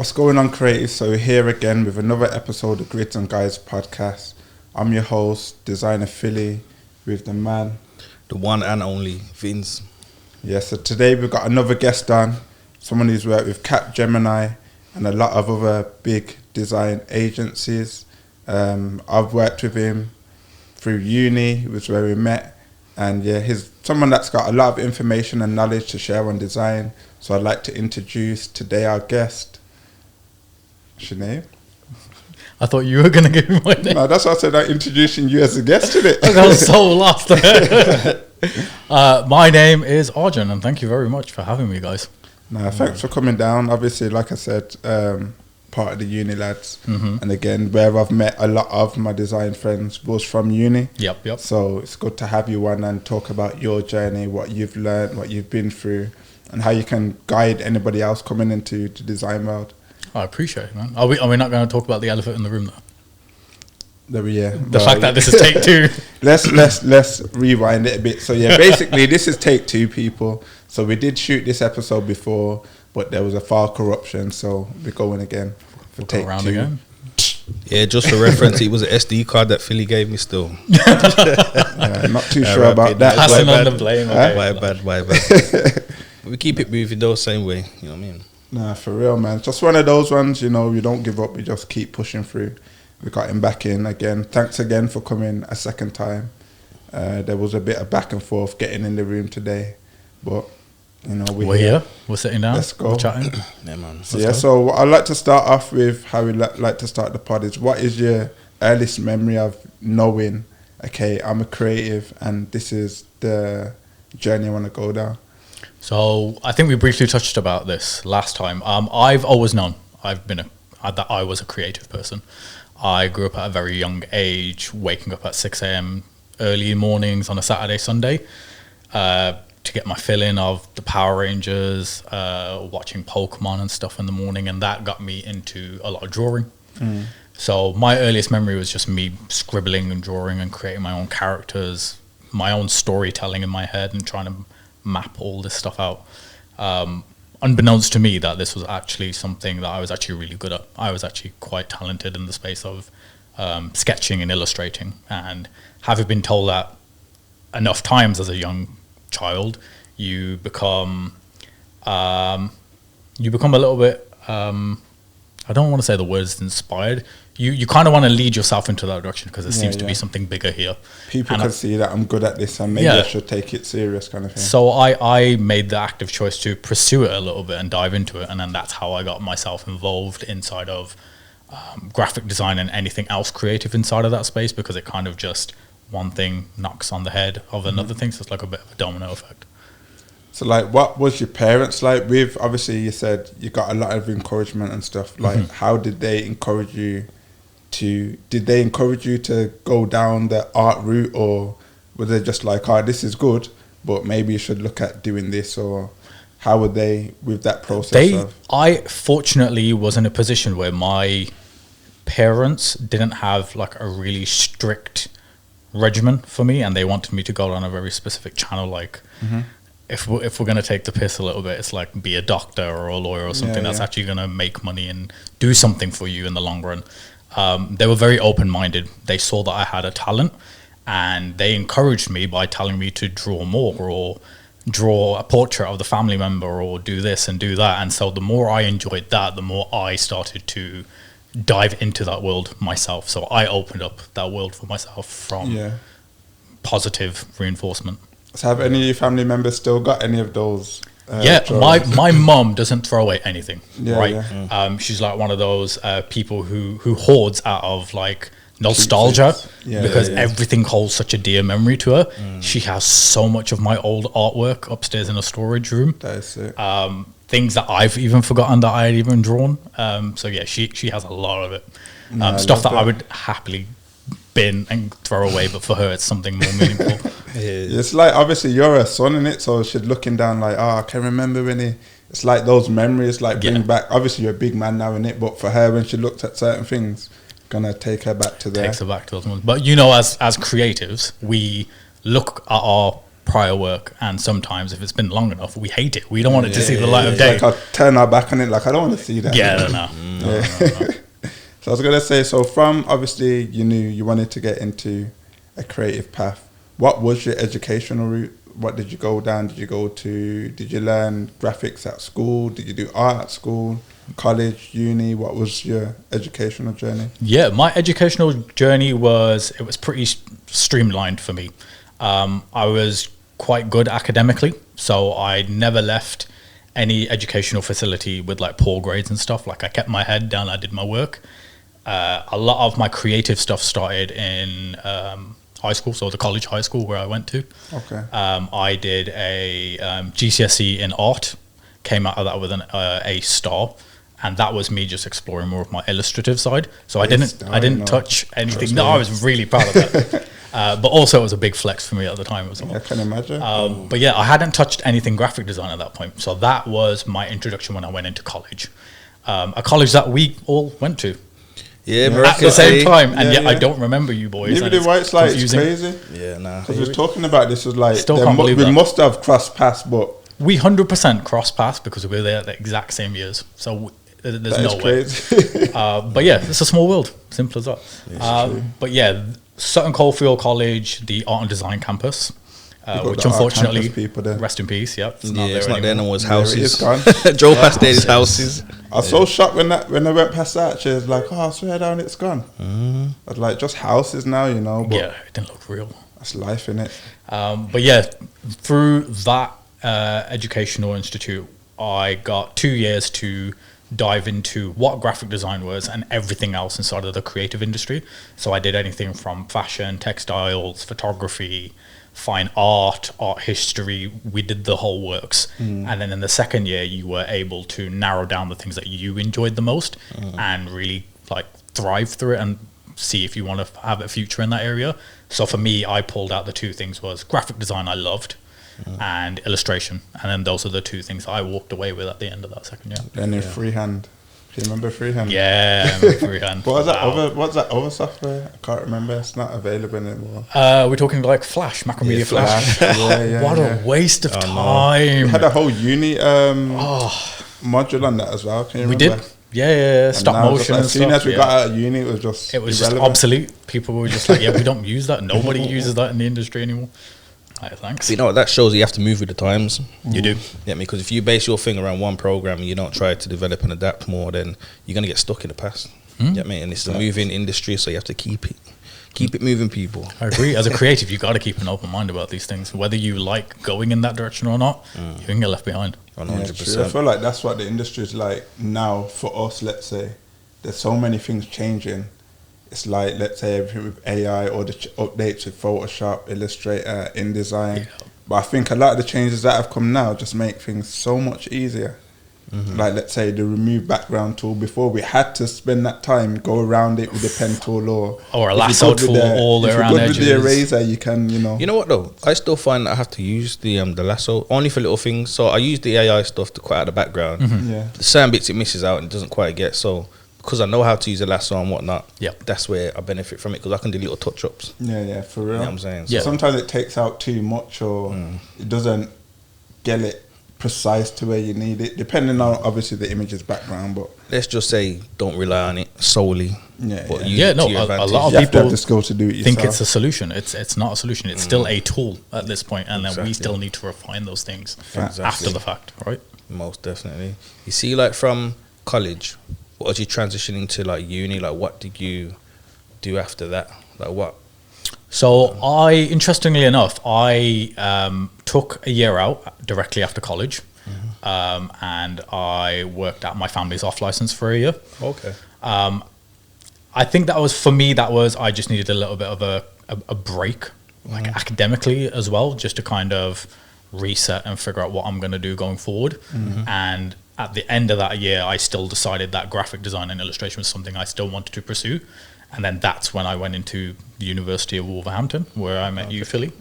What's going on, creatives? So we're here again with another episode of Grids and Guides podcast. I'm your host, designer Philly, with the man, the one and only Vinz. Yeah, so today we've got another guest on, someone who's worked with Capgemini and a lot of other big design agencies. I've worked with him through uni, was where we met, and yeah, he's someone that's got a lot of information and knowledge to share on design. So I'd like to introduce today our guest. What's your name? I thought you were going to give me my name. No, that's why I said I'm introducing you as a guest today. I was so lost. My name is Arjun, and thank you very much for having me, guys. No, thanks for coming down. Obviously, like I said, part of the uni lads. And again, where I've met a lot of my design friends was from uni. Yep. So it's good to have you on and talk about your journey, what you've learned, what you've been through, and how you can guide anybody else coming into the design world. I appreciate it, man. Are we not going to talk about the elephant in the room, though? The fact that this is take two. Let's rewind it a bit. So yeah, basically this is take two, people. So we did shoot this episode before, but there was a file corruption, so we're going again for take two. Again. Yeah, just for reference, it was an SD card that Philly gave me still. I'm not too sure about that. Passing on the blame. My bad. We keep it moving though, same way. You know what I mean? Nah, for real, man. Just one of those ones, you know, we don't give up. We just keep pushing through. We got him back in again. Thanks again for coming a second time. There was a bit of back and forth getting in the room today. But, you know, we're here. We're sitting down. Let's go. We're chatting. Yeah, man. So what I'd like to start off with, how we like to start the pod is, what is your earliest memory of knowing, okay, I'm a creative and this is the journey I want to go down? So I think we briefly touched about this last time. I've always known that I was a creative person. I grew up at a very young age, waking up at 6 a.m. early mornings on a Saturday, Sunday, to get my fill in of the Power Rangers, watching Pokemon and stuff in the morning, and that got me into a lot of drawing. So my earliest memory was just me scribbling and drawing and creating my own characters, my own storytelling in my head, and trying to map all this stuff out. Unbeknownst to me that this was actually something that I was actually really good at. I was actually quite talented in the space of sketching and illustrating, and having been told that enough times as a young child, you become a little bit, I don't want to say the words inspired. You kind of want to lead yourself into that direction because there seems to be something bigger here. People can see that I'm good at this and maybe I should take it serious, kind of thing. So I made the active choice to pursue it a little bit and dive into it, and then that's how I got myself involved inside of graphic design and anything else creative inside of that space, because it kind of just one thing knocks on the head of another thing, so it's like a bit of a domino effect. So like, what was your parents like with, obviously you said you got a lot of encouragement and stuff, like how did they encourage you to go down the art route, or were they just like, oh, this is good, but maybe you should look at doing this, or how were they with that process? I fortunately was in a position where my parents didn't have like a really strict regimen for me, and they wanted me to go down a very specific channel, like if we're going to take the piss a little bit, it's like be a doctor or a lawyer or something that's actually going to make money and do something for you in the long run. They were very open-minded. They saw that I had a talent, and they encouraged me by telling me to draw more, or draw a portrait of the family member, or do this and do that. And so the more I enjoyed that, the more I started to dive into that world myself. So I opened up that world for myself from positive reinforcement. So have any of your family members still got any of those? My mum doesn't throw away anything, right? She's like one of those people who hoards out of like nostalgia, because everything holds such a dear memory to her. She has so much of my old artwork upstairs in a storage room. That is it. Things that I've even forgotten that I had even drawn. So yeah, she has a lot of it. Stuff that I would happily bin and throw away, but for her it's something more meaningful. It's like, obviously you're a son in it, so she's looking down like, I can remember when it's like those memories, like bring back, obviously you're a big man now in it, but for her, when she looked at certain things, gonna take her back to there. Takes her back to those moments. But you know, as creatives, we look at our prior work, and sometimes if it's been long enough, we hate it. We don't want it to see the light of day. Like I turn our back on it, like I don't want to see that. Yeah, no. So I was gonna say, so from obviously you knew you wanted to get into a creative path. What was your educational route? What did you go down? Did you learn graphics at school? Did you do art at school, college, uni? What was your educational journey? Yeah, my educational journey was pretty streamlined for me. I was quite good academically, so I never left any educational facility with like poor grades and stuff. Like I kept my head down, I did my work. A lot of my creative stuff started in high school, so the college high school where I went to. Okay. I did a GCSE in art, came out of that with an A star, and that was me just exploring more of my illustrative side. So I didn't touch anything. No, I was really proud of that. But also it was a big flex for me at the time as well. I can imagine. But yeah, I hadn't touched anything graphic design at that point. So that was my introduction when I went into college. A college that we all went to. Yeah, at the same time, and yet I don't remember you boys. Neither do I. It's like it's crazy. Yeah, nah. Because we were talking about this, was like we must have crossed paths, but we 100% cross paths because we were there at the exact same years. So there's no way. But yeah, it's a small world. Simple as that. But yeah, Sutton Coldfield College, the art and design campus. Which unfortunately, rest in peace. Yep, it's not there no more. Houses. It Drove past there's houses. I was so shocked when I went past that. She was like, "Oh, I swear down, it's gone." I was like, "Just houses now, you know." But yeah, it didn't look real. That's life, innit? But yeah, through that educational institute, I got 2 years to dive into what graphic design was and everything else inside of the creative industry. So I did anything from fashion, textiles, photography, fine art history. We did the whole works. And then in the second year you were able to narrow down the things that you enjoyed the most and really like thrive through it and see if you want to have a future in that area. So for me, I pulled out the two things was graphic design I loved and illustration, and then those are the two things I walked away with at the end of that second year. Then freehand. Do you remember freehand? Yeah, I remember freehand. What's that other software? I can't remember. It's not available anymore. We're talking like Flash, Macromedia Flash. What a waste of time. We had a whole uni module on that as well. Can you remember? We did. Yeah. Stop motion. As soon as we got out of uni, it was just obsolete. People were just like, yeah, we don't use that. Nobody uses that in the industry anymore. Right, thanks. You know what that shows? You have to move with the times. You do. Yeah, because if you base your thing around one program and you don't try to develop and adapt more, then you're gonna get stuck in the past. Yeah, mate. And it's a moving industry, so you have to keep it moving, people. I agree. As a creative, you got to keep an open mind about these things, whether you like going in that direction or not. You can get left behind. 100%. Yeah, I feel like that's what the industry is like now for us. Let's say there's so many things changing. It's like, let's say, everything with AI or the updates with Photoshop, Illustrator, InDesign. Yeah. But I think a lot of the changes that have come now just make things so much easier. Like, let's say, the remove background tool. Before, we had to spend that time, go around it with the pen tool or a lasso tool all around edges. With the eraser, you can, you know. You know what, though? I still find that I have to use the lasso, only for little things. So I use the AI stuff to cut out the background. Yeah. The certain bits it misses out and it doesn't quite get, so... Because I know how to use a lasso and whatnot, that's where I benefit from it, because I can do little touch-ups. Yeah, for real. You know what I'm saying? So sometimes it takes out too much or it doesn't get it precise to where you need it, depending on, obviously, the image's background. But let's just say don't rely on it solely. A lot of people have the skill to do it yourself. think it's a solution. It's not a solution. It's still a tool at this point, and then we still need to refine those things after the fact, right? Most definitely. You see, like from college... What was you transitioning to like uni? Like what did you do after that? Like what? So interestingly enough, I took a year out directly after college, and I worked at my family's off license for a year. Okay. I think that was, for me, I just needed a little bit of a break, like academically as well, just to kind of reset and figure out what I'm going to do going forward. And at the end of that year, I still decided that graphic design and illustration was something I still wanted to pursue. And then that's when I went into the University of Wolverhampton, where I met you, Philly.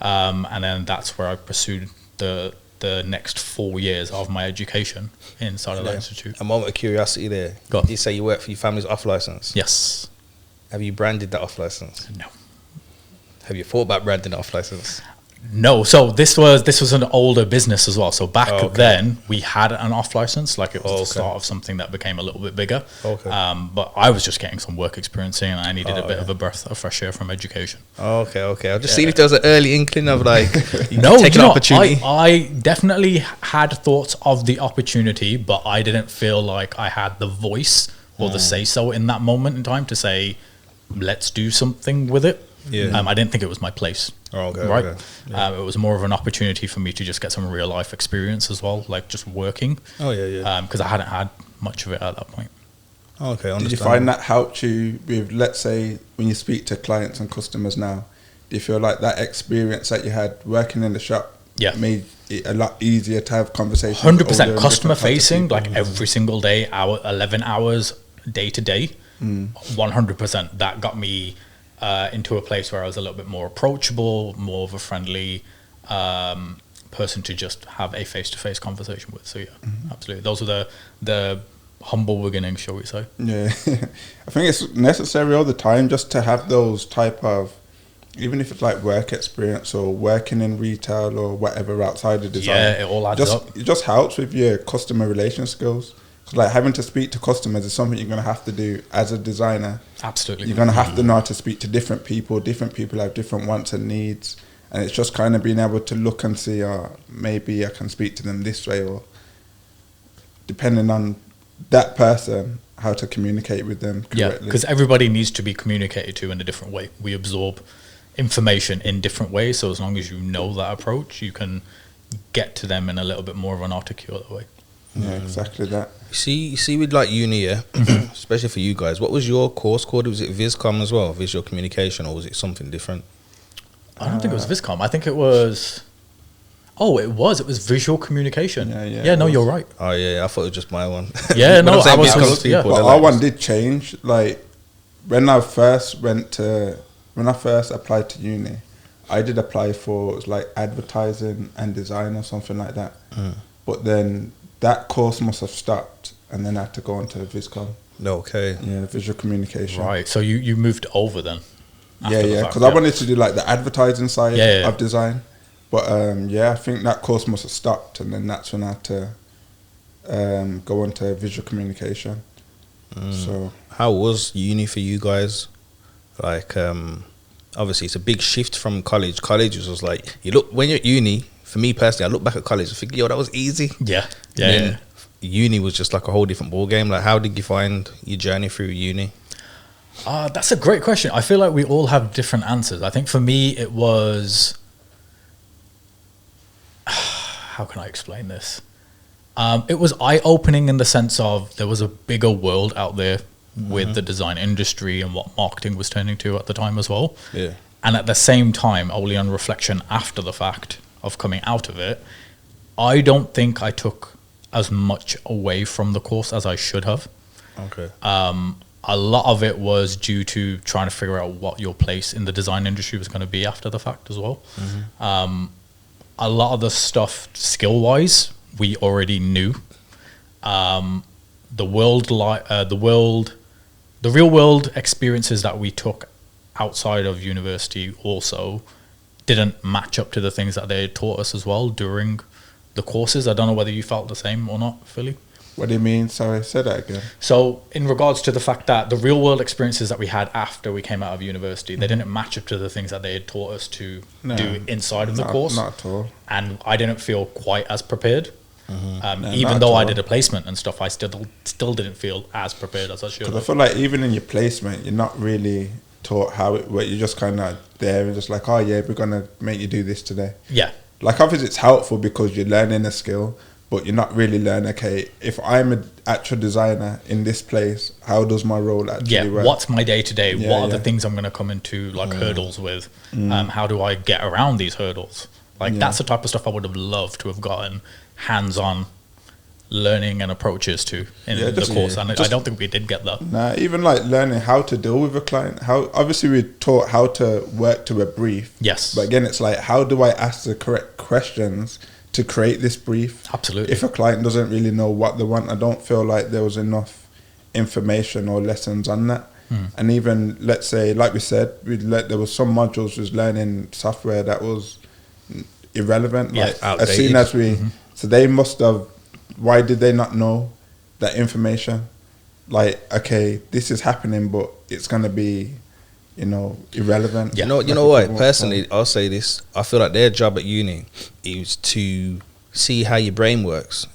And then that's where I pursued the next 4 years of my education inside of that institute. A moment of curiosity there. You say you work for your family's off license? Yes. Have you branded that off license? No. Have you thought about branding off license? No, so this was an older business as well. So back then we had an off license, like it was the start of something that became a little bit bigger. But I was just getting some work experience in, and I needed a bit of a breath of fresh air from education. Okay. I just seen if there was an early inkling of like take an opportunity. I definitely had thoughts of the opportunity, but I didn't feel like I had the voice or the say so in that moment in time to say, let's do something with it. I didn't think it was my place. Right. It was more of an opportunity for me to just get some real life experience as well, like just working. Because I hadn't had much of it at that point. Did you find that helped you with, let's say, when you speak to clients and customers now? Do you feel like that experience that you had working in the shop made it a lot easier to have conversations? 100% customer facing, like every single day, 11 hours day to day. 100%. That got me into a place where I was a little bit more approachable, more of a friendly person to just have a face-to-face conversation with. So absolutely, those are the humble beginnings, shall we say? I think it's necessary all the time just to have those type of, even if it's like work experience or working in retail or whatever outside of design. It all adds up. It just helps with your customer relation skills. Like having to speak to customers is something you're going to have to do as a designer. Absolutely. You're going to have to know how to speak to different people. Different people have different wants and needs. And it's just kind of being able to look and see, maybe I can speak to them this way, or depending on that person, how to communicate with them correctly. Yeah, because everybody needs to be communicated to in a different way. We absorb information in different ways. So as long as you know that approach, you can get to them in a little bit more of an articulate way. Yeah, exactly that. You see with like uni, especially for you guys, what was your course called? Was it VisCom as well, visual communication, or was it something different? I don't think it was VisCom. I think it was... it was visual communication. No, you're right. I thought it was just my one. Our one did change. Like when I first applied to uni, I did apply for, it was like advertising and design or something like that. But then that course must have stopped, and then I had to go on to VisCom. Visual communication. Right, so you moved over then? Because I wanted to do like the advertising side of design. But I think that course must have stopped, and then that's when I had to go on to visual communication. So how was uni for you guys? Like, obviously it's a big shift from college. College was like, when you're at uni, for me personally, I look back at college and think, that was easy. Uni was just like a whole different ball game. Like, how did you find your journey through uni? That's a great question. I feel like we all have different answers. I think for me it was... how can I explain this? It was eye-opening in the sense of there was a bigger world out there with the design industry and what marketing was turning to at the time as well. And at the same time, only on reflection after the fact of coming out of it, I don't think I took as much away from the course as I should have. A lot of it was due to trying to figure out what your place in the design industry was going to be after the fact as well. A lot of the stuff skill-wise we already knew. The real world experiences that we took outside of university also didn't match up to the things that they taught us as well during the courses. I don't know whether you felt the same or not, Philly. What do you mean? Sorry, say that again. So in regards to the fact that the real world experiences that we had after we came out of university, they didn't match up to the things that they had taught us to do inside of the course. Not at all. And I didn't feel quite as prepared. Even though I did a placement and stuff, I still didn't feel as prepared as I should have. Because I feel like even in your placement, you're not really taught how it works. You're just kind of there and just like, we're going to make you do this today. Like obviously it's helpful because you're learning a skill, but you're not really learning, okay, if I'm an actual designer in this place, how does my role actually work? What's my day-to-day? What are the things I'm going to come into, like, hurdles with? How do I get around these hurdles? Like, that's the type of stuff I would have loved to have gotten hands-on learning and approaches to in the course. And I don't think we did get that. Nah, even, like, learning how to deal with a client. Obviously, we taught how to work to a brief. Yes. But again, it's like, how do I ask the correct questions to create this brief? Absolutely. If a client doesn't really know what they want, I don't feel like there was enough information or lessons on that. And even, let's say, like we said, there was some modules was learning software that was irrelevant. Yeah, like outdated. as soon as we, so they must have. Why did they not know that information? Like, okay, this is happening, but it's gonna be, irrelevant. Yeah. You know what? Personally, I'll say this. I feel like their job at uni is to see how your brain works,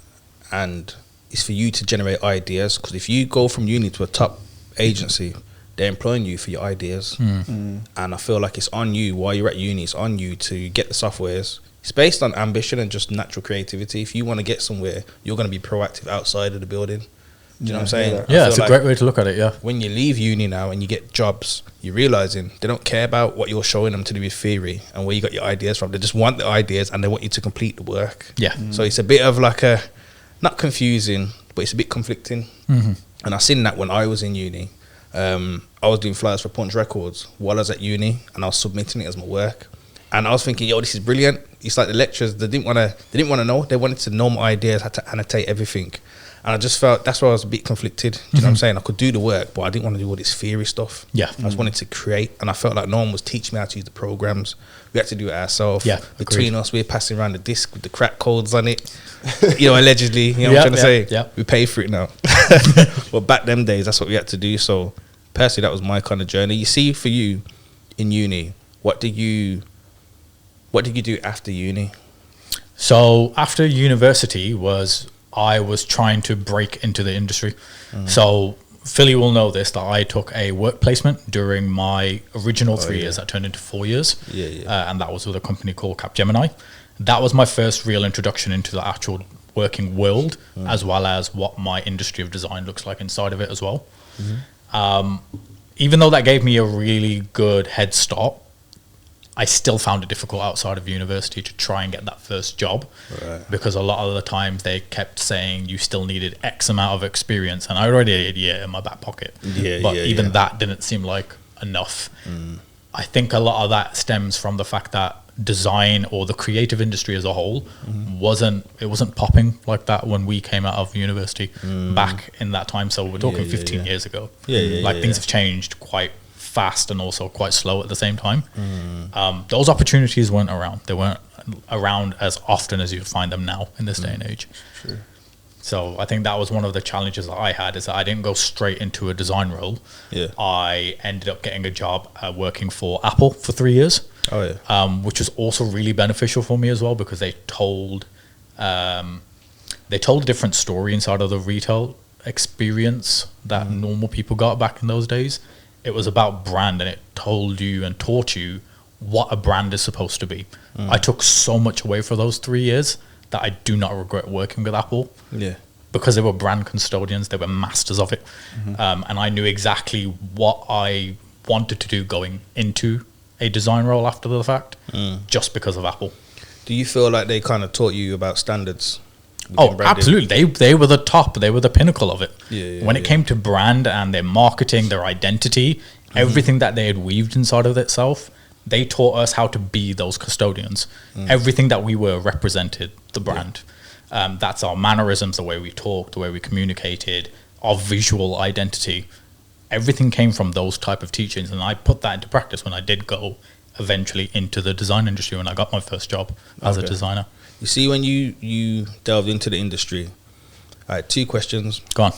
and it's for you to generate ideas. Because if you go from uni to a top agency, they're employing you for your ideas. And I feel like it's on you while you're at uni. It's on you to get the softwares. It's based on ambition and just natural creativity. If you want to get somewhere, you're going to be proactive outside of the building. Do you know what I'm saying? Yeah, it's a great way to look at it, yeah. When you leave uni now and you get jobs, you're realising they don't care about what you're showing them to do with theory and where you got your ideas from. They just want the ideas and they want you to complete the work. Yeah. So it's a bit of like not confusing, but it's a bit conflicting. And I seen that when I was in uni. I was doing flyers for Punch Records while I was at uni, and I was submitting it as my work. And I was thinking, yo, this is brilliant. It's like the lecturers, they didn't want to know. They wanted to know my ideas, had to annotate everything. And I just felt that's why I was a bit conflicted. Do you know what I'm saying? I could do the work, but I didn't want to do all this theory stuff. Yeah. I just wanted to create, and I felt like no one was teaching me how to use the programs. We had to do it ourselves. Yeah, between us, we're passing around the disc with the crack codes on it. Allegedly. You know what I'm trying to say? Yeah. We pay for it now. But back them days, that's what we had to do. So personally, that was my kind of journey. You see, for you in uni, what did you do after uni? So after university I was trying to break into the industry. So Philly will know this, that I took a work placement during my original 3 years that turned into 4 years. And that was with a company called Capgemini. That was my first real introduction into the actual working world, as well as what my industry of design looks like inside of it as well. Even though that gave me a really good head start, I still found it difficult outside of university to try and get that first job, because a lot of the times they kept saying you still needed X amount of experience, and I already had a year in my back pocket. But even that didn't seem like enough. I think a lot of that stems from the fact that design or the creative industry as a whole wasn't popping like that when we came out of university back in that time. So we're talking 15 years ago. Things have changed quite fast and also quite slow at the same time. Those opportunities weren't around. They weren't around as often as you'd find them now in this day and age. True. So I think that was one of the challenges that I had, is that I didn't go straight into a design role. I ended up getting a job working for Apple for 3 years. Which was also really beneficial for me as well, because they told a different story inside of the retail experience that normal people got back in those days. It was about brand, and it told you and taught you what a brand is supposed to be. I took so much away for those 3 years that I do not regret working with Apple. Because they were brand custodians, they were masters of it. And I knew exactly what I wanted to do going into a design role after the fact, just because of Apple. Do you feel like they kind of taught you about standards? Oh, absolutely. They were the top. They were the pinnacle of it. When it came to brand and their marketing, their identity, everything that they had weaved inside of itself, they taught us how to be those custodians. Everything that we were represented the brand. That's our mannerisms, the way we talked, the way we communicated, our visual identity. Everything came from those type of teachings, and I put that into practice when I did go eventually into the design industry when I got my first job as a designer. You see, when you delved into the industry, I had 2 questions. Go on.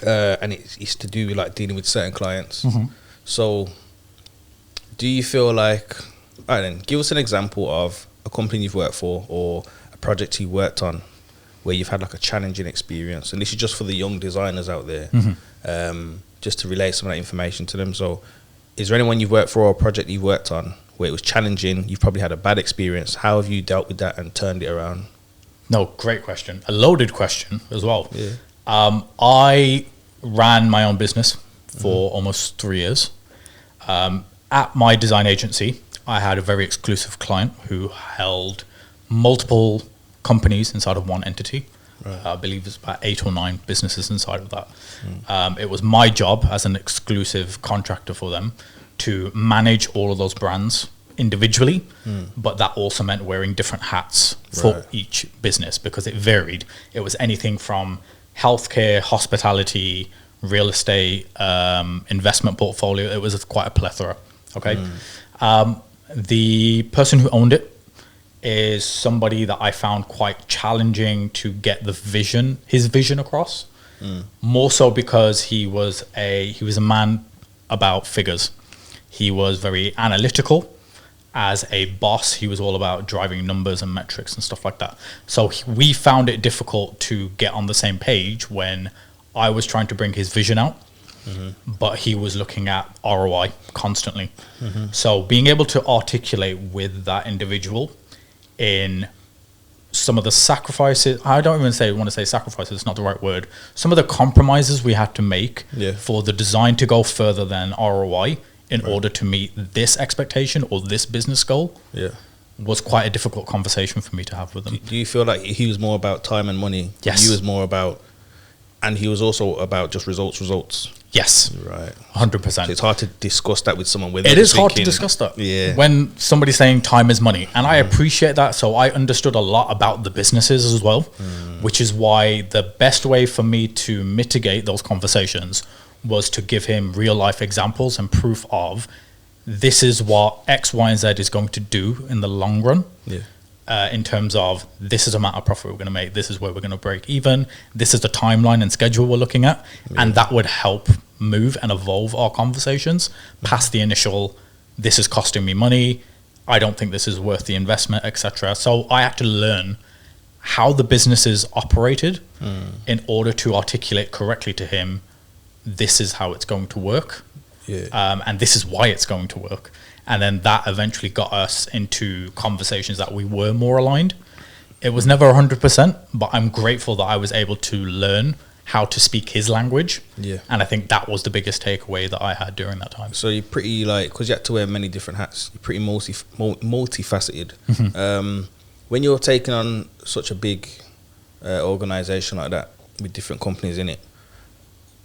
And it's to do with like dealing with certain clients. So do you feel like, all right then, give us an example of a company you've worked for or a project you worked on where you've had like a challenging experience, and this is just for the young designers out there, just to relay some of that information to them. So is there anyone you've worked for or a project you've worked on where it was challenging, you've probably had a bad experience? How have you dealt with that and turned it around? No, great question. A loaded question as well. I ran my own business for almost 3 years. At my design agency, I had a very exclusive client who held multiple companies inside of one entity. I believe there's about 8 or 9 businesses inside of that. It was my job as an exclusive contractor for them to manage all of those brands individually, but that also meant wearing different hats for each business because it varied. It was anything from healthcare, hospitality, real estate, investment portfolio. It was quite a plethora. Okay. The person who owned it is somebody that I found quite challenging to get his vision across. More so because he was a man about figures. He was very analytical. As a boss, he was all about driving numbers and metrics and stuff like that. So we found it difficult to get on the same page when I was trying to bring his vision out, but he was looking at ROI constantly. So being able to articulate with that individual in some of the sacrifices, I don't even want to say sacrifices, it's not the right word. Some of the compromises we had to make for the design to go further than ROI in order to meet this expectation or this business goal was quite a difficult conversation for me to have with him. Do you feel like he was more about time and money? Yes. You was more about, and he was also about just results. Yes. Right. 100%. So it's hard to discuss that with someone with. It is hard to discuss that. Yeah. When somebody's saying time is money, and I appreciate that. So I understood a lot about the businesses as well, which is why the best way for me to mitigate those conversations was to give him real life examples and proof of this is what X, Y, and Z is going to do in the long run. In terms of this is the amount of profit we're going to make, this is where we're going to break even, this is the timeline and schedule we're looking at, and that would help move and evolve our conversations past the initial, this is costing me money, I don't think this is worth the investment, etc. So I had to learn how the businesses operated in order to articulate correctly to him, this is how it's going to work, and this is why it's going to work. And then that eventually got us into conversations that we were more aligned. It was never 100%, but I'm grateful that I was able to learn how to speak his language. And I think that was the biggest takeaway that I had during that time. So you're pretty because you had to wear many different hats, you're pretty multifaceted. When you're taking on such a big organization like that with different companies in it,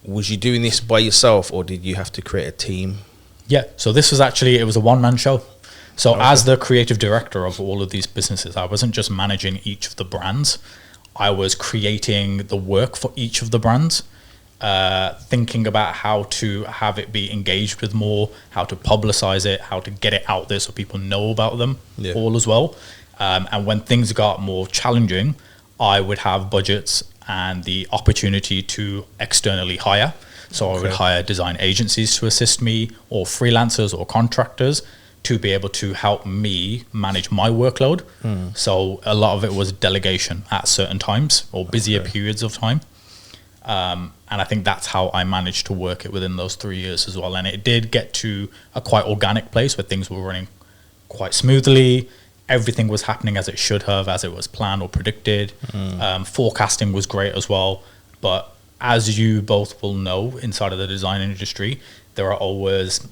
was you doing this by yourself or did you have to create a team? So this was actually, it was a one-man show. So as the creative director of all of these businesses, I wasn't just managing each of the brands. I was creating the work for each of the brands, thinking about how to have it be engaged with more, how to publicize it, how to get it out there so people know about them all as well. And when things got more challenging, I would have budgets and the opportunity to externally hire. So I would hire design agencies to assist me, or freelancers or contractors to be able to help me manage my workload. So a lot of it was delegation at certain times or busier periods of time. And I think that's how I managed to work it within those 3 years as well. And it did get to a quite organic place where things were running quite smoothly. Everything was happening as it should have, as it was planned or predicted. Forecasting was great as well. But as you both will know, inside of the design industry, there are always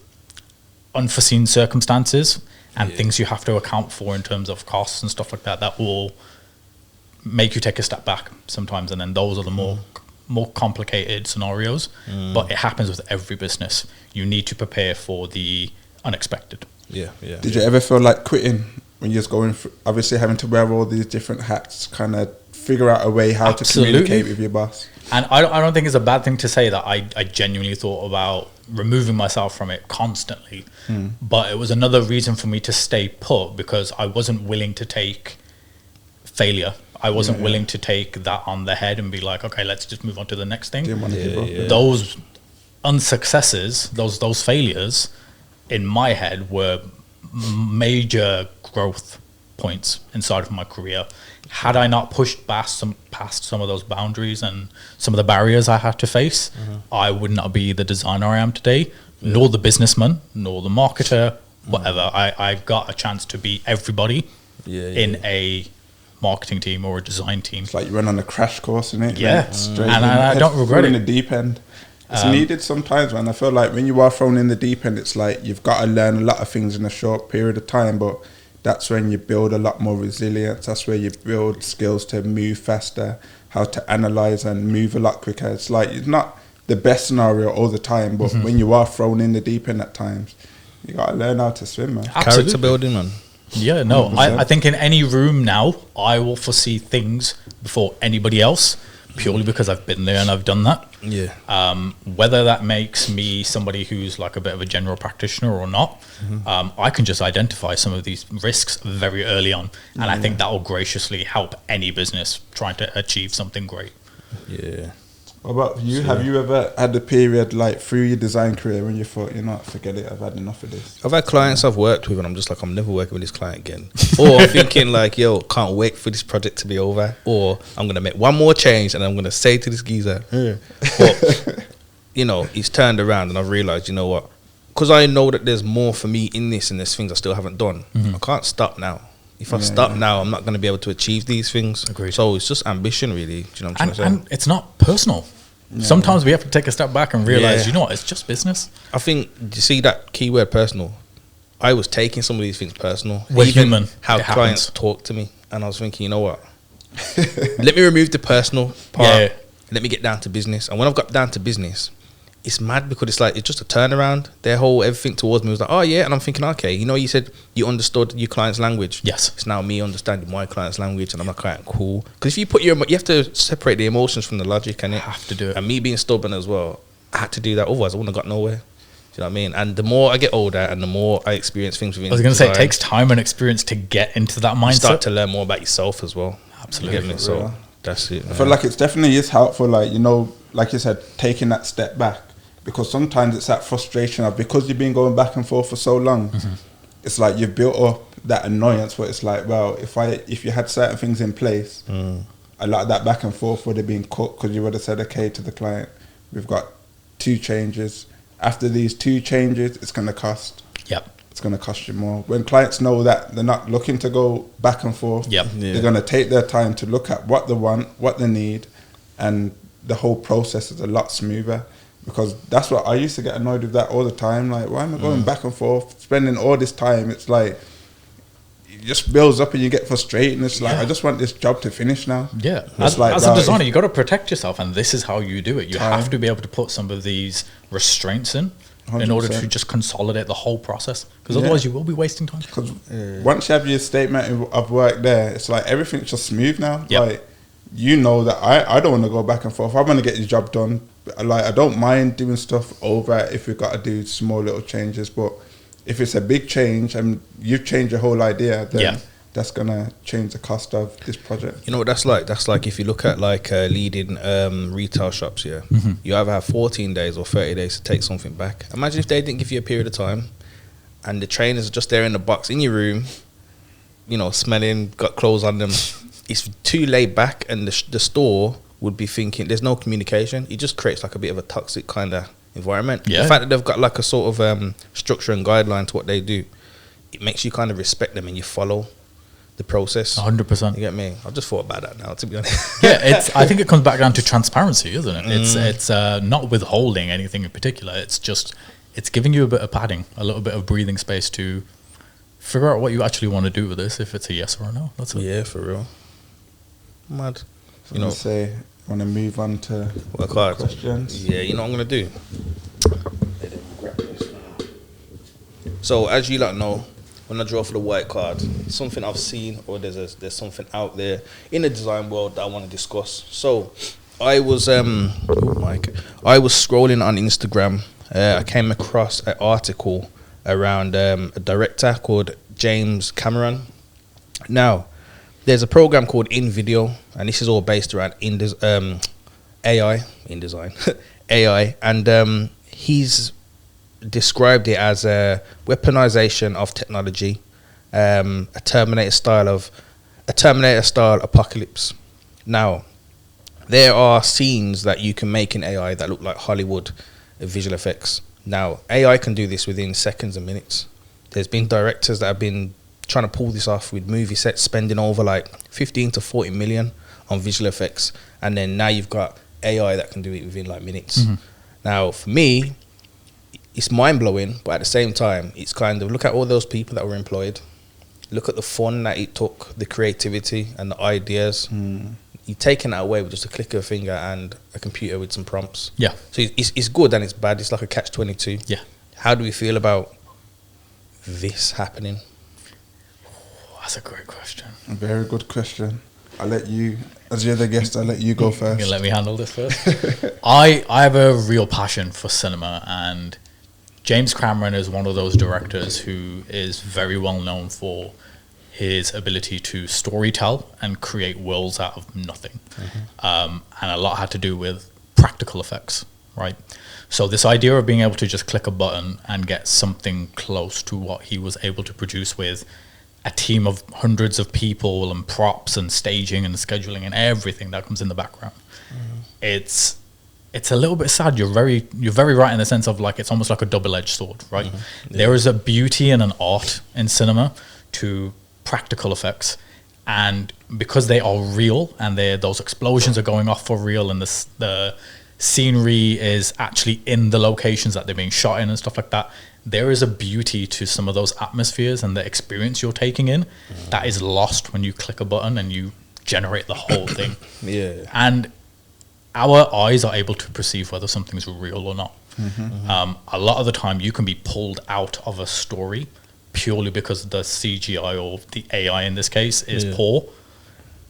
unforeseen circumstances and things you have to account for in terms of costs and stuff like that, that will make you take a step back sometimes. And then those are the more complicated scenarios, but it happens with every business. You need to prepare for the unexpected. Did you ever feel like quitting when you're going through, obviously having to wear all these different hats, kind of figure out a way how to communicate with your boss? And I don't think it's a bad thing to say that I genuinely thought about removing myself from it constantly. But it was another reason for me to stay put, because I wasn't willing to take failure. I wasn't willing to take that on the head and be like, okay, let's just move on to the next thing. Those unsuccesses, those failures in my head were major growth points inside of my career. Had I not pushed past some of those boundaries and some of the barriers I had to face, I would not be the designer I am today, nor the businessman, nor the marketer, whatever. I got a chance to be everybody in a marketing team or a design team. It's like you went on a crash course in it. And I don't regret it. In the deep end. It's needed sometimes, man. I feel like when you are thrown in the deep end, it's like you've got to learn a lot of things in a short period of time, but that's when you build a lot more resilience. That's where you build skills to move faster, how to analyze and move a lot quicker. It's like, it's not the best scenario all the time, but when you are thrown in the deep end at times, you got to learn how to swim, man. Absolutely. Character building, man. Yeah, no, I think in any room now, I will foresee things before anybody else, purely because I've been there and I've done that. Whether that makes me somebody who's like a bit of a general practitioner or not, I can just identify some of these risks very early on, and I think that will graciously help any business trying to achieve something great. Yeah. What about you? So, have you ever had a period like through your design career when you thought, you know, forget it, I've had enough of this? I've had clients I've worked with and I'm just like, I'm never working with this client again. Or I'm thinking like, yo, can't wait for this project to be over. Or I'm going to make one more change and I'm going to say to this geezer, but, you know, he's turned around and I've realized, you know what, because I know that there's more for me in this and there's things I still haven't done. I can't stop now. If I stop now, I'm not going to be able to achieve these things. Agreed. So it's just ambition, really. Do you know what I'm trying to say? And it's not personal. Sometimes we have to take a step back and realize, you know what, it's just business. I think, you see that keyword personal? I was taking some of these things personal. We're Even human. how clients talk to me. And I was thinking, you know what? Let me remove the personal part. Let me get down to business. And when I've got down to business, it's mad because it's like, it's just a turnaround. Their whole everything towards me was like, oh yeah. And I'm thinking, okay, you know, you said you understood your client's language. Yes. It's now me understanding my client's language, and I'm like, right, cool. Because if you put you have to separate the emotions from the logic, and I have to do it. And me being stubborn as well, I had to do that. Otherwise, I wouldn't have got nowhere. Do you know what I mean? And the more I get older, and the more I experience things within, I was going to say, it takes time and experience to get into that mindset. You start to learn more about yourself as well. Absolutely. You get me? So that's it. I feel like it's definitely is helpful, like, you know, like you said, taking that step back. Because sometimes it's that frustration of, because you've been going back and forth for so long, it's like you've built up that annoyance where it's like, well, if you had certain things in place, a lot of that back and forth would have been cut, because you would have said, okay, to the client, we've got 2 changes. After these 2 changes, it's going to cost. Yep. It's going to cost you more. When clients know that they're not looking to go back and forth, they're going to take their time to look at what they want, what they need, and the whole process is a lot smoother. Because that's what I used to get annoyed with that all the time. Like, why am I going back and forth, spending all this time? It's like, it just builds up and you get frustrated. And it's like, I just want this job to finish now. Yeah. As a designer, you got to protect yourself, and this is how you do it. You have to be able to put some of these restraints in 100%. order to just consolidate the whole process. Because otherwise you will be wasting time. Because once you have your statement of work there, it's like everything's just smooth now. Yep. Like, you know that I don't want to go back and forth. I want to get the job done. Like, I don't mind doing stuff over if we've got to do small little changes, but if it's a big change and you've changed your whole idea, then that's gonna change the cost of this project. You know what that's like? That's like if you look at like leading retail shops, you either have 14 days or 30 days to take something back. Imagine if they didn't give you a period of time and the trainers are just there in the box in your room, you know, smelling, got clothes on them. It's too laid back, and the store would be thinking there's no communication. It just creates like a bit of a toxic kind of environment. The fact that they've got like a sort of structure and guideline to what they do, it makes you kind of respect them and you follow the process. 100%. You get me? I've just thought about that now, to be honest. I think it comes back down to transparency, isn't it? It's not withholding anything in particular. It's giving you a bit of padding, a little bit of breathing space to figure out what you actually want to do with this, if it's a yes or a no. That's it. Yeah, for real. Mad. So you know, say, want to move on to questions? Yeah, you know what I'm going to do? So, as you lot know, when I draw for the white card, something I've seen, or there's something out there in the design world that I want to discuss. So, I was scrolling on Instagram. I came across an article around a director called James Cameron. Now, there's a program called InVideo, and this is all based around AI, and he's described it as a weaponization of technology, a Terminator style apocalypse. Now, there are scenes that you can make in AI that look like Hollywood visual effects. Now, AI can do this within seconds and minutes. There's been directors that have been trying to pull this off with movie sets, spending over like 15 to 40 million on visual effects, and then now you've got AI that can do it within like minutes. Now, for me, it's mind-blowing, but at the same time, it's kind of, look at all those people that were employed, look at the fun that it took, the creativity and the ideas. You're taking that away with just a click of a finger and a computer with some prompts. So it's good and it's bad. It's like a catch-22. How do we feel about this happening? That's a great question. A very good question. I'll let you, as you're the guest, I'll let you go first. You can let me handle this first. I have a real passion for cinema, and James Cameron is one of those directors who is very well known for his ability to storytell and create worlds out of nothing. And a lot had to do with practical effects, right? So this idea of being able to just click a button and get something close to what he was able to produce with a team of hundreds of people and props and staging and scheduling and everything that comes in the background. It's a little bit sad. You're very right in the sense of like, it's almost like a double-edged sword, right? There is a beauty and an art in cinema to practical effects, and because they are real and those explosions are going off for real, and the scenery is actually in the locations that they're being shot in and stuff like that, there is a beauty to some of those atmospheres and the experience you're taking in that is lost when you click a button and you generate the whole thing. And our eyes are able to perceive whether something's real or not. A lot of the time you can be pulled out of a story purely because the CGI or the AI in this case is poor,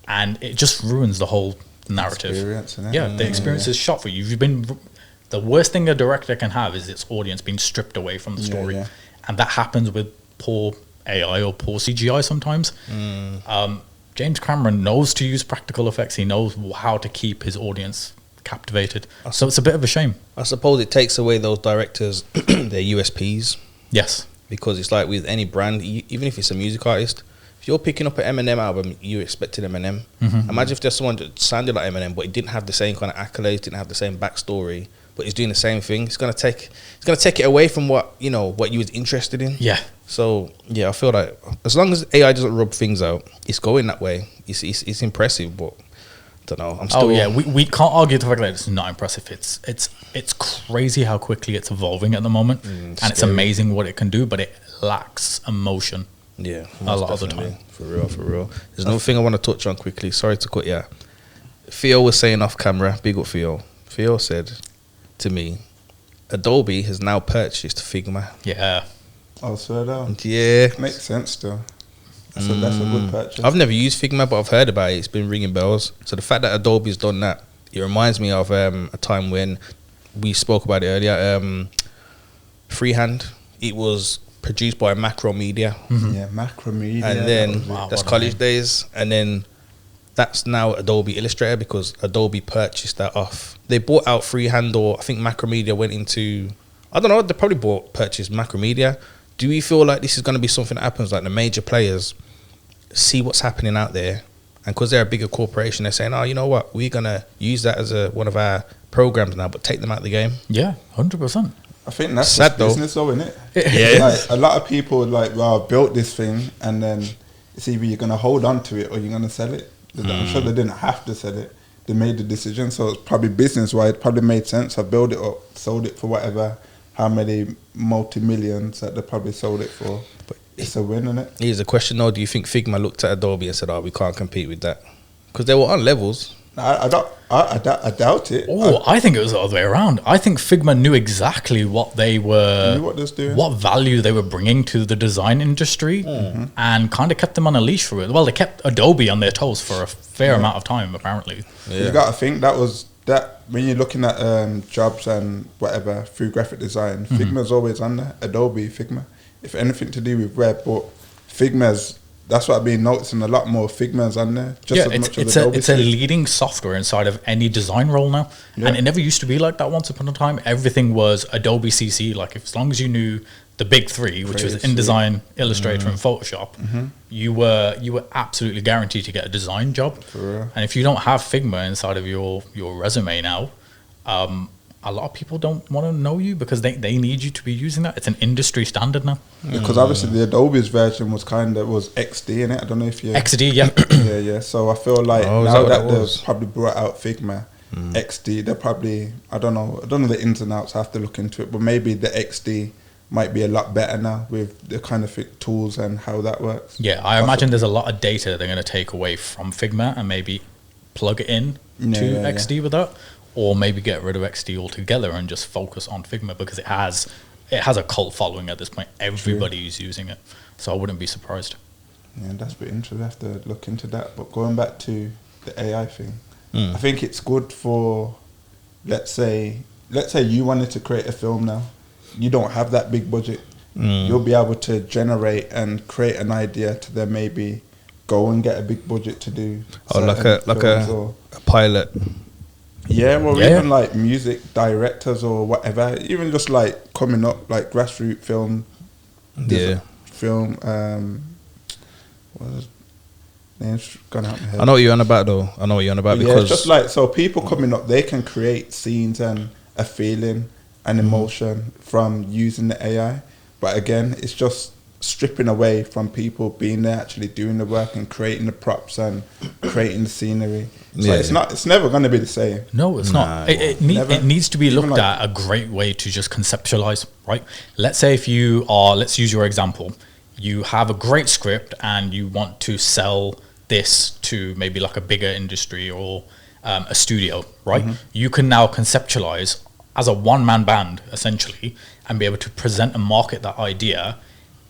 and it just ruins the whole narrative. The experience is shot for you. The worst thing a director can have is its audience being stripped away from the story, and that happens with poor AI or poor CGI sometimes. James Cameron knows to use practical effects. He knows how to keep his audience captivated. So it's a bit of a shame. I suppose it takes away those directors their USPs. Yes. Because it's like with any brand, even if it's a music artist, if you're picking up an Eminem album, you're expecting Eminem. Imagine if there's someone that sounded like Eminem, but he didn't have the same kind of accolades, didn't have the same backstory, but he's doing the same thing. It's gonna take it away from what you was interested in. So I feel like as long as AI doesn't rub things out, it's going that way. It's impressive, but I don't know. I'm still. We can't argue the fact that it's not impressive. It's crazy how quickly it's evolving at the moment, and it's amazing what it can do, but it lacks emotion. A lot of the time. For real. There's another thing I want to touch on quickly. Sorry to cut you out. Theo was saying off camera, big up Theo. Theo said to me, Adobe has now purchased Figma. Oh, swear down. Makes sense still. So that's a good purchase. I've never used Figma, but I've heard about it. It's been ringing bells. So the fact that Adobe's done that, it reminds me of a time when we spoke about it earlier. Freehand. It was produced by Macromedia. Macromedia. And then that's college days. And then that's now Adobe Illustrator because Adobe purchased that off. They bought out Freehand, or I think Macromedia went into, I don't know, they probably purchased Macromedia. Do we feel like this is going to be something that happens, like the major players see what's happening out there, and because they're a bigger corporation, they're saying, oh, you know what, we're going to use that as one of our programs now, but take them out of the game? 100%. I think that's sad business though, isn't it? Like, a lot of people I've built this thing, and then it's either you're going to hold on to it or you're going to sell it. I'm sure they didn't have to sell it. They made the decision, so it's probably business-wise, it probably made sense. I built it up, sold it for whatever, how many multi-millions that they probably sold it for. But it's a win, isn't it? Here's a question though, do you think Figma looked at Adobe and said, oh, we can't compete with that? Because they were on levels. I doubt it. I think it was the other way around. I think Figma knew exactly what they were, what value they were bringing to the design industry, and kind of kept them on a leash for it. Well, they kept Adobe on their toes for a fair amount of time, apparently. You got to think that when you're looking at jobs and whatever through graphic design, Figma's always on there. Adobe, Figma. If anything to do with web, but Figma's, that's what I've been noticing, a lot more Figma's on there. It's a leading software inside of any design role now. And it never used to be like that once upon a time. Everything was Adobe CC. Like, as long as you knew the big three, which was InDesign, Illustrator, and Photoshop, you were absolutely guaranteed to get a design job. And if you don't have Figma inside of your resume now, a lot of people don't want to know you because they need you to be using that. It's an industry standard now. Because obviously the Adobe's version was XD in it. I don't know if you XD, yeah. So I feel like now that they've probably brought out Figma, XD, they're probably, I don't know the ins and outs. I have to look into it, but maybe the XD might be a lot better now with the kind of tools and how that works. I imagine there's a lot of data they're going to take away from Figma and maybe plug it in to XD with that. Or maybe get rid of XD altogether and just focus on Figma, because it has a cult following at this point. Everybody's using it, so I wouldn't be surprised. Yeah, that's a bit interesting. I have to look into that. But going back to the AI thing. I think it's good for, let's say you wanted to create a film now. You don't have that big budget. You'll be able to generate and create an idea to then maybe go and get a big budget to do. Like a pilot. Yeah, well, even like music directors or whatever, even just like coming up like grassroots film. Film. What is name's gone out my head. I know what you're on about though. Because it's just like, so people coming up, they can create scenes and a feeling and emotion from using the AI. But again, it's just stripping away from people being there, actually doing the work and creating the props and creating the scenery. So it's never going to be the same. No, it's not. It needs to be looked at a great way to just conceptualize, right? Let's say if you are, let's use your example. You have a great script and you want to sell this to maybe like a bigger industry or a studio, right? You can now conceptualize as a one-man band, essentially, and be able to present and market that idea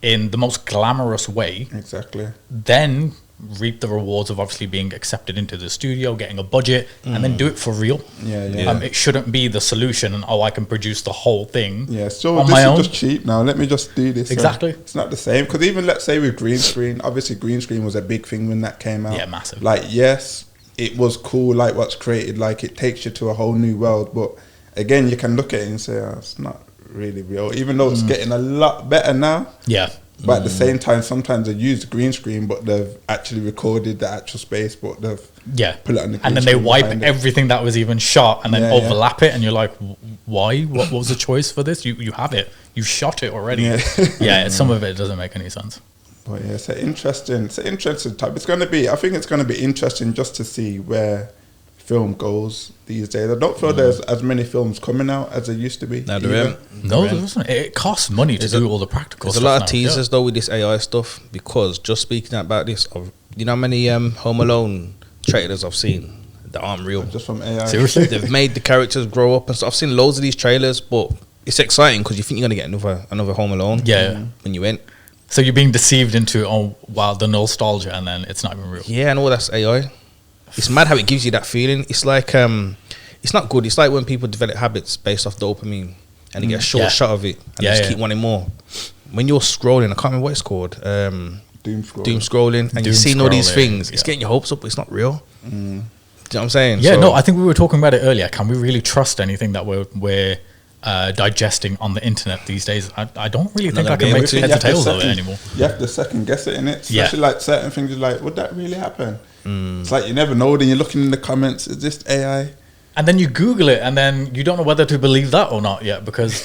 in the most glamorous way. Exactly. Then reap the rewards of obviously being accepted into the studio, getting a budget, and then do it for real. It shouldn't be the solution and I can produce the whole thing so on this my is own. just cheap now, let me just do this. Exactly. It's not the same, because even let's say with green screen, obviously green screen was a big thing when that came out. Yeah, massive. Like, yes, it was cool, like what's created, like it takes you to a whole new world, but again, you can look at it and say, it's not really real, even though it's getting a lot better now. But at the same time, sometimes they use the green screen, but they've actually recorded the actual space, but they've put it on the green and then they wipe everything that was even shot and then overlap it, and you're like, why? What was the choice for this? You have it. You shot it already. Some of it doesn't make any sense. But yeah, it's an interesting type. I think it's going to be interesting just to see where film goes these days. I don't feel there's as many films coming out as there used to be. No, there isn't. It costs money to do all the practical stuff. There's a lot of teasers though with this AI stuff, because just speaking about this, you know how many Home Alone trailers I've seen that aren't real? Just from AI. Seriously? They've made the characters grow up and stuff. I've seen loads of these trailers, but it's exciting because you think you're going to get another Home Alone when you went. So you're being deceived into, the nostalgia, and then it's not even real. Yeah, I know that's AI. It's mad how it gives you that feeling. It's like, it's not good. It's like when people develop habits based off dopamine and they get a short shot of it and they just keep wanting more. When you're scrolling, I can't remember what it's called. Doom scrolling. And you're seeing all these things. It's getting your hopes up, but it's not real. Do you know what I'm saying? Yeah, I think we were talking about it earlier. Can we really trust anything that we're digesting on the internet these days? I don't really think I can make heads or tails of it anymore. You have to second guess it, innit? Especially like certain things, you're like, would that really happen? It's like you never know. Then you're looking in the comments, is this AI? And then you Google it, and then you don't know whether to believe that or not yet, because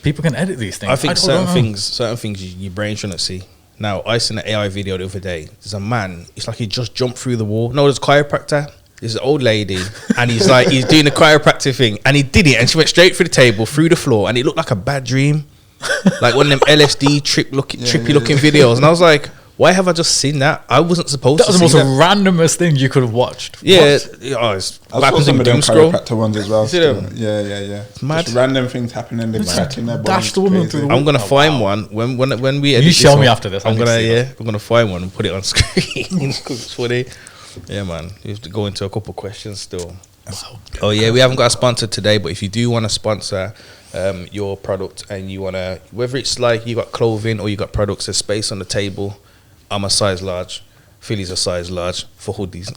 people can edit these things. I think certain things your brain shouldn't see. Now, I seen an AI video the other day. There's a man. It's like he just jumped through the wall. No, there's a chiropractor. There's an old lady, and he's doing a chiropractic thing, and he did it, and she went straight through the table, through the floor, and it looked like a bad dream, like one of them LSD trippy looking videos. And I was like, why have I just seen that? I wasn't supposed to see that. That was the most randomest thing you could have watched. Yeah. It's what happens in doom scroll. Chiropractor ones as well. Yeah. Mad. Just random things happening. They're cracking their bodies. The woman through the wall. I'm going to find one when we edit. You show me after this. I'm going to find one and put it on screen. It's funny. Yeah, man. You have to go into a couple of questions still. Wow. Oh, yeah. We haven't got a sponsor today, but if you do want to sponsor your product and you want to, whether it's like you got clothing or you got products, there's space on the table. I'm a size large. Philly's a size large for hoodies.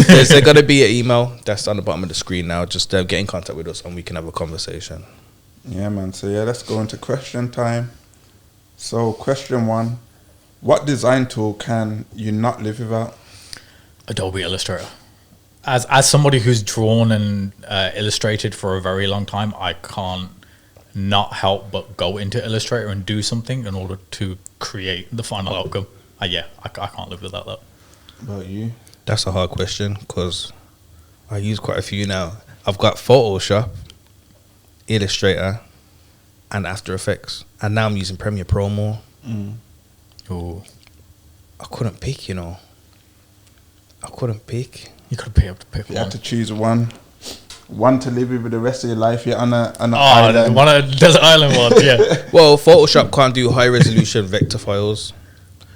There's going to be an email that's on the bottom of the screen now. Just get in contact with us and we can have a conversation. Yeah, man. So, let's go into question time. So, question 1. What design tool can you not live without? Adobe Illustrator. As somebody who's drawn and illustrated for a very long time, I can't not help but go into Illustrator and do something in order to create the final outcome. I can't live without that. What about you? That's a hard question because I use quite a few now. I've got Photoshop, Illustrator, and After Effects, and now I'm using Premiere Pro more. Ooh. I couldn't pick, I couldn't pick. You could be able to pick one. You had to choose one to live with the rest of your life. You're on an island. One of the desert island one, yeah. Well, Photoshop can't do high resolution vector files,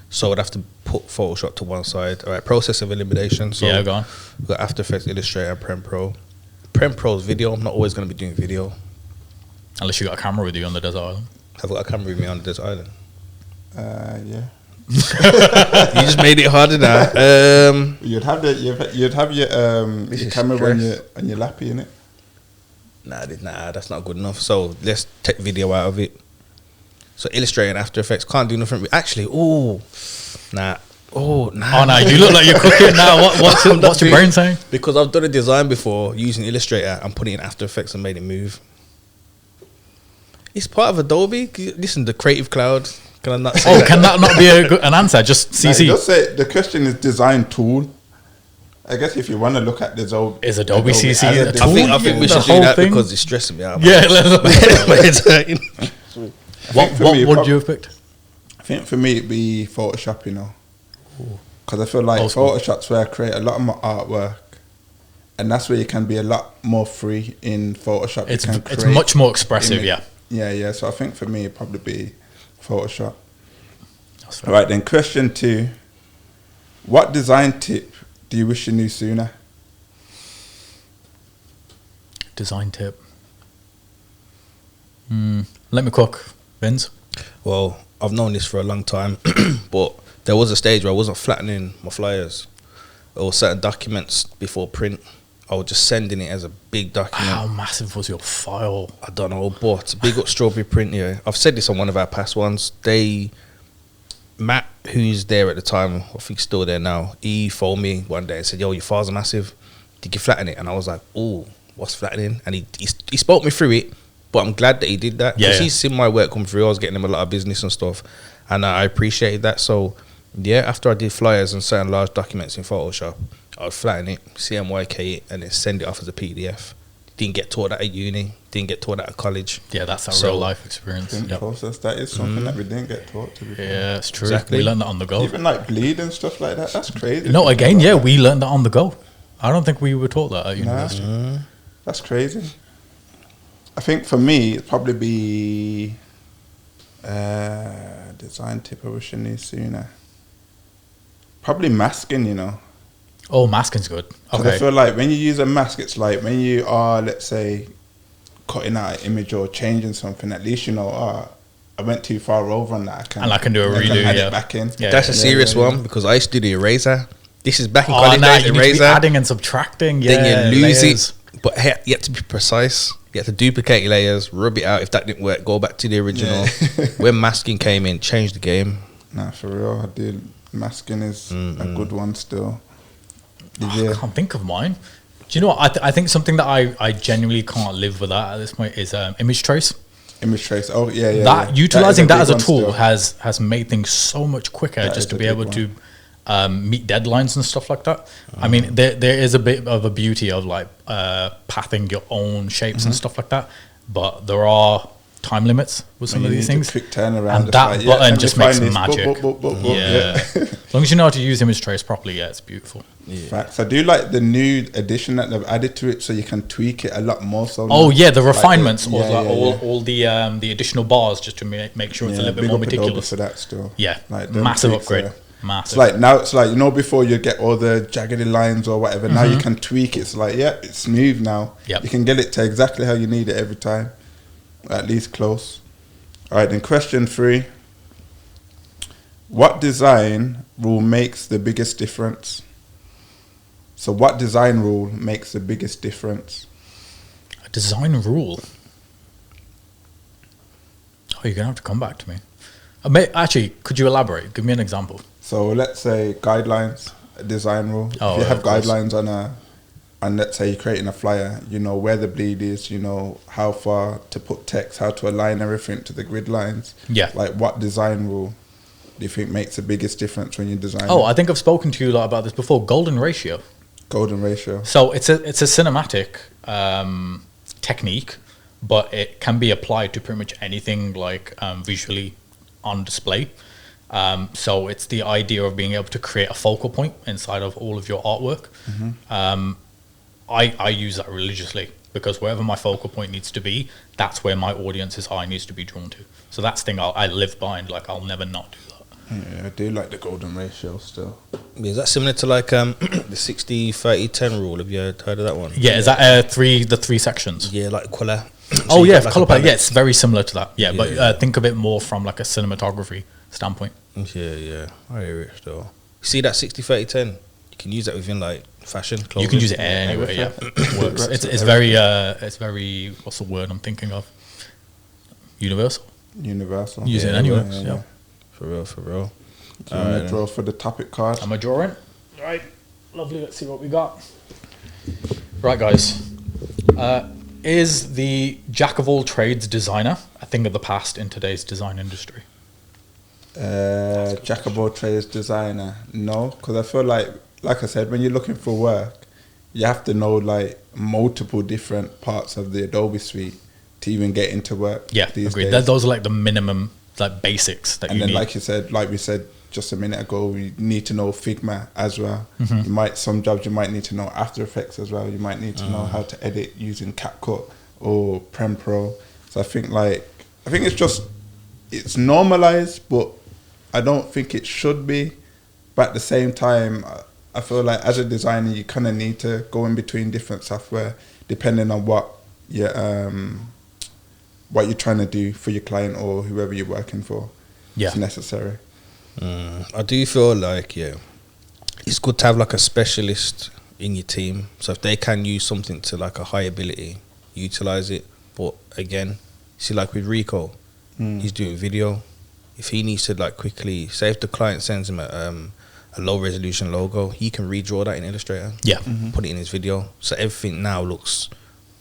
so I'd have to put Photoshop to one side. All right, process of elimination. So Yeah, go on. we've got After Effects, Illustrator, and Premiere Pro. Premiere Pro's video. I'm not always going to be doing video. Unless you got a camera with you on the desert island. I've got a camera with me on this island. Yeah. You just made it harder now. You'd have your camera on your lappy, innit? Nah, that's not good enough. So let's take video out of it. So Illustrator and After Effects can't do nothing. Actually, nah. Oh no, you look like you're cooking now. What's your brain saying? Because I've done a design before using Illustrator and putting it in After Effects and made it move. It's part of Adobe. Listen, the Creative Cloud. Can I not say that? Can that not be an answer? Just CC. Just say the question is design tool. I guess if you want to look at this old Is Adobe CC as a tool? I think we should do that because it's stressing me out. Yeah. What would you have picked? I think for me it'd be Photoshop, you know, because I feel like Photoshop's where I create a lot of my artwork, and that's where you can be a lot more free in Photoshop. It's much more expressive, yeah. Yeah. So I think for me it'd probably be Photoshop. All right, then question 2: what design tip do you wish you knew sooner? Design tip. Let me cook, Vinz. Well, I've known this for a long time, but there was a stage where I wasn't flattening my flyers or certain documents before print. I was just sending it as a big document. How massive was your file? I don't know, but big up Strawberry Print. Yeah, I've said this on one of our past ones. Matt, who's there at the time, I think still there now, he phoned me one day and said, "Yo, your files are massive. Did you flatten it?" And I was like, "Oh, what's flattening?" And he spoke me through it. But I'm glad that he did that because he's seen my work come through. I was getting him a lot of business and stuff, and I appreciated that. So, yeah, after I did flyers and certain large documents in Photoshop, I would flatten it, CMYK it, and then send it off as a PDF. Didn't get taught that at uni. Didn't get taught that at college. Yeah, that's our real life experience. Process. That is something that we didn't get taught. To be fair. Yeah, it's true. Exactly. We learned that on the go. Even like bleed and stuff like that. That's crazy. No, again, we learned that on the go. I don't think we were taught that at university. That's crazy. I think for me, it'd probably be design tip I wish I knew sooner. Probably masking, you know. Oh, masking's good. Okay. I feel like when you use a mask, it's like when you are, let's say, cutting out an image or changing something, at least you know, I went too far over on that. I can do a redo, add it back in. Yeah, that's a serious one because I used to do the eraser. This is back in college days, you need to be adding and subtracting. Then you lose layers. it. But you have to be precise. You have to duplicate your layers, rub it out. If that didn't work, go back to the original. When masking came in, changed the game. Nah, for real, I did. Masking is a good one still. I can't think of mine. Do you know what? I think something that I genuinely can't live without at this point is image trace. Image trace. Oh, yeah. That utilizing that as a tool has made things so much quicker just to be able to meet deadlines and stuff like that. I mean, there is a bit of a beauty of like pathing your own shapes and stuff like that, but there are time limits with some of these things. Quick turnaround, and that button just makes magic. Yeah. As long as you know how to use image trace properly, it's beautiful. Yeah. Facts. I do like the new addition that they've added to it, so you can tweak it a lot more. So oh yeah, the refinements, all the additional bars, just to make sure it's a little bit more meticulous. For that still, like massive upgrade. Massive. It's like you know, before you get all the jaggedy lines or whatever. Now you can tweak it. It's like it's smooth now. Yep. You can get it to exactly how you need it every time, at least close. All right, then question 3. What design rule makes the biggest difference? So what design rule makes the biggest difference? A design rule? Oh, you're going to have to come back to me. Actually, could you elaborate? Give me an example. So let's say guidelines, a design rule. If you have guidelines and let's say you're creating a flyer, you know where the bleed is, you know how far to put text, how to align everything to the grid lines. Yeah. Like what design rule do you think makes the biggest difference when you design? I think I've spoken to you a lot about this before. Golden ratio. Golden ratio. So it's a cinematic technique, but it can be applied to pretty much anything like visually on display. So it's the idea of being able to create a focal point inside of all of your artwork. I use that religiously because wherever my focal point needs to be, that's where my audience's eye needs to be drawn to. So that's the thing I live by, and like I'll never not do that. Yeah, I do like the golden ratio still. Is that similar to like the 60-30-10 rule? Have you heard of that one? Yeah, is that the three sections? Yeah, like colour. Oh yeah, like colour palette. Yeah, it's very similar to that. Yeah, but think of it more from like a cinematography standpoint. Yeah. I hear it still. See that 60-30-10? You can use that within like fashion, clothing. You can use it anywhere. Yeah, it works. It's very. What's the word I'm thinking of? Universal. Use it anywhere. Yeah. For real. Do you want to draw for the topic card? Am I drawing? Right. Lovely. Let's see what we got. Right, guys. Is the jack of all trades designer a thing of the past in today's design industry? Jack of all trades designer, no, because I feel like I said, when you're looking for work, you have to know like multiple different parts of the Adobe suite to even get into work. Yeah, agreed. Those are like the minimum, like basics that you need. And then, like you said, like we said just a minute ago, you need to know Figma as well. Some jobs you might need to know After Effects as well. You might need to know how to edit using CapCut or Premiere Pro. So I think it's normalized, but I don't think it should be. But at the same time, I feel like as a designer, you kind of need to go in between different software depending on what you're trying to do for your client or whoever you're working for. Yeah, it's necessary. I do feel like it's good to have like a specialist in your team. So if they can use something to like a high ability, utilize it. But again, see, like with Rico, he's doing video. If he needs to like quickly, say if the client sends him a low resolution logo, he can redraw that in Illustrator. Yeah, put it in his video. So everything now looks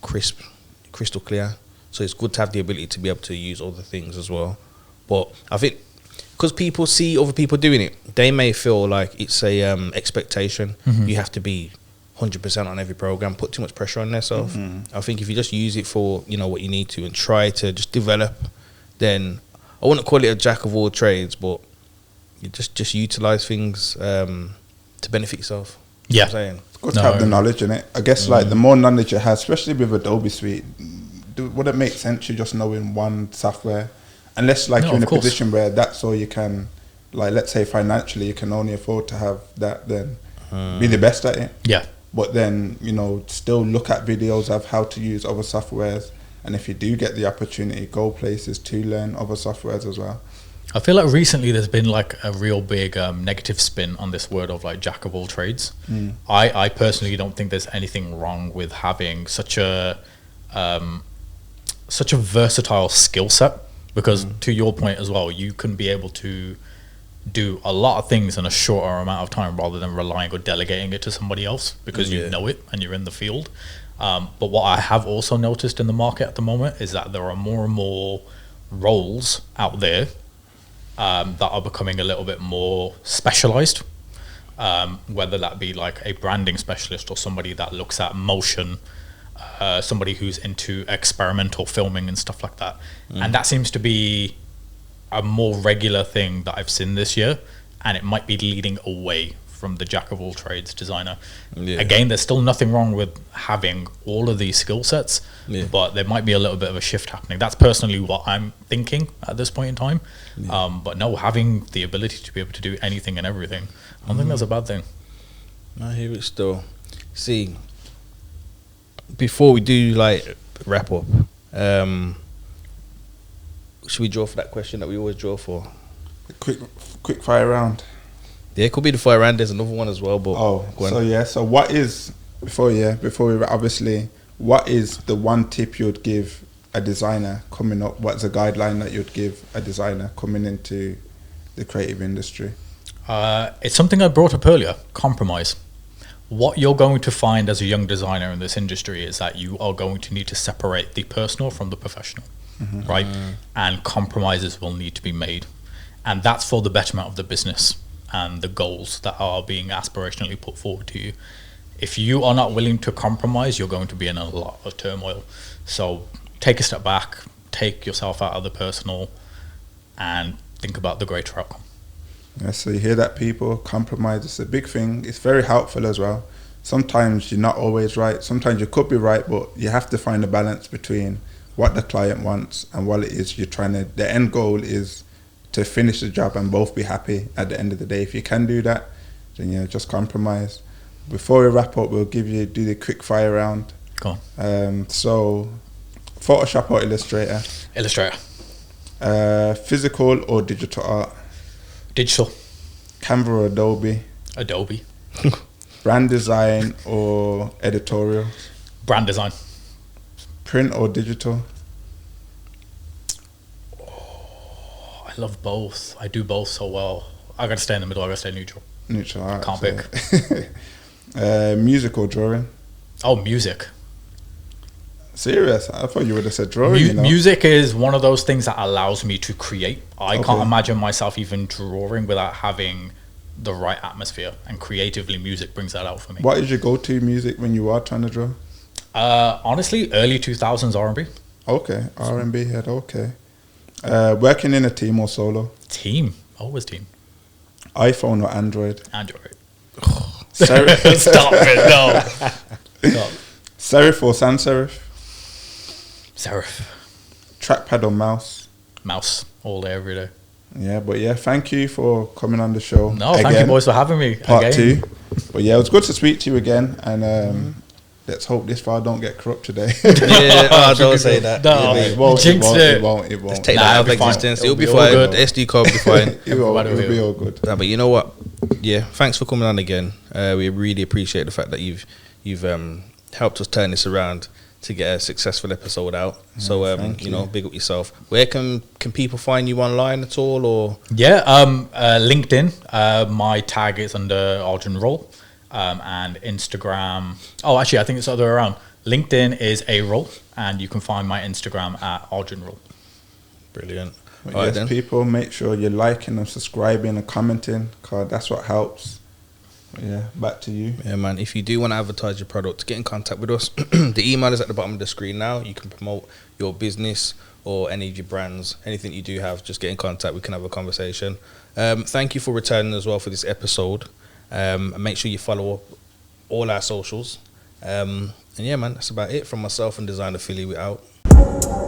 crisp, crystal clear. So it's good to have the ability to be able to use other things as well. But I think because people see other people doing it, they may feel like it's a expectation. You have to be 100% on every program, put too much pressure on themselves. I think if you just use it for what you need to and try to just develop, then I wouldn't call it a jack of all trades, but you just utilize things to benefit yourself. Yeah, I'm saying it's good to have the knowledge in it. I guess like the more knowledge you have, especially with Adobe Suite, would it make sense you just knowing one software? Unless like you're in a position where that's all you can, like let's say financially you can only afford to have that, then be the best at it. Yeah. But then, still look at videos of how to use other softwares. And if you do get the opportunity, go places to learn other softwares as well. I feel like recently there's been like a real big negative spin on this word of like jack of all trades. I personally don't think there's anything wrong with having such a versatile skill set. Because to your point as well, you can be able to do a lot of things in a shorter amount of time rather than relying or delegating it to somebody else because you know it and you're in the field. But what I have also noticed in the market at the moment is that there are more and more roles out there that are becoming a little bit more specialized, whether that be like a branding specialist or somebody that looks at motion, somebody who's into experimental filming and stuff like that. And that seems to be a more regular thing that I've seen this year, and it might be leading away from the jack of all trades designer. Again, there's still nothing wrong with having all of these skill sets, but there might be a little bit of a shift happening. That's personally what I'm thinking at this point in time. But no, having the ability to be able to do anything and everything, I don't think that's a bad thing. I hear it still. See, before we do like wrap up, should we draw for that question that we always draw for? Quick fire round. Yeah, it could be the fire round. There's another one as well. But so what is before we obviously, what is the one tip you'd give a designer coming up? What's a guideline that you'd give a designer coming into the creative industry? It's something I brought up earlier. Compromise. What you're going to find as a young designer in this industry is that you are going to need to separate the personal from the professional, right? And compromises will need to be made. And that's for the betterment of the business and the goals that are being aspirationally put forward to you. If you are not willing to compromise, you're going to be in a lot of turmoil. So take a step back, take yourself out of the personal, and think about the greater outcome. Yeah, so you hear that, people. Compromise is a big thing. It's very helpful as well. Sometimes you're not always right. Sometimes you could be right, but you have to find a balance between what the client wants and what it is you're trying to. The end goal is to finish the job and both be happy at the end of the day. If you can do that, then yeah, just compromise. Before we wrap up, we'll do the quick fire round. Go on. So, Photoshop or Illustrator? Illustrator. Physical or digital art? Digital. Canva or Adobe? Adobe. Brand design or editorial? Brand design. Print or digital? I love both. I do both so well. I gotta stay in the middle. I gotta stay neutral. Neutral art. Can't pick. Music or drawing? Oh, music. Serious? I thought you would have said drawing. Music is one of those things that allows me to create. I Okay. can't imagine myself even drawing without having the right atmosphere. And creatively, music brings that out for me. What is your go-to music when you are trying to draw? Honestly, early 2000s R&B. Okay, R&B head. Okay. Working in a team or solo? Team. Always team. iPhone or Android? Android. Serif, Stop it. No. Stop. serif or sans serif? Serif. Trackpad or mouse? Mouse. All day, every day. Yeah, but yeah, thank you for coming on the show. No, thank you boys for having me. Part again. 2. But yeah, it was good to speak to you again, and let's hope this file don't get corrupt today. Yeah, don't say that. No, Yeah, It won't. jinxed It it. won't. let's take Nah, that out of it'll be fine. existence. It'll It'll be be all fine. good. The SD card will be fine. It'll be all good. Nah, but you know what? Yeah, thanks for coming on again. We really appreciate the fact that you've helped us turn this around to get a successful episode out. So thank you know, big up yourself. Where can people find you online at all, or? Yeah, LinkedIn. My tag is under Arjun Rull, and Instagram. Oh, actually, I think it's the other way around. LinkedIn is A Rull, and you can find my Instagram at Arjun Rull. Brilliant. But All right, yes, then. people, make sure you're liking and subscribing and commenting, because that's what helps. But yeah, back to you. Yeah, man. If you do want to advertise your product, get in contact with us. The email is at the bottom of the screen now. You can promote your business or any of your brands, anything you do have. Just get in contact. We can have a conversation. Thank you for returning as well for this episode. And make sure you follow up all our socials. And yeah, man, that's about it from myself and Designer Philly. We're out.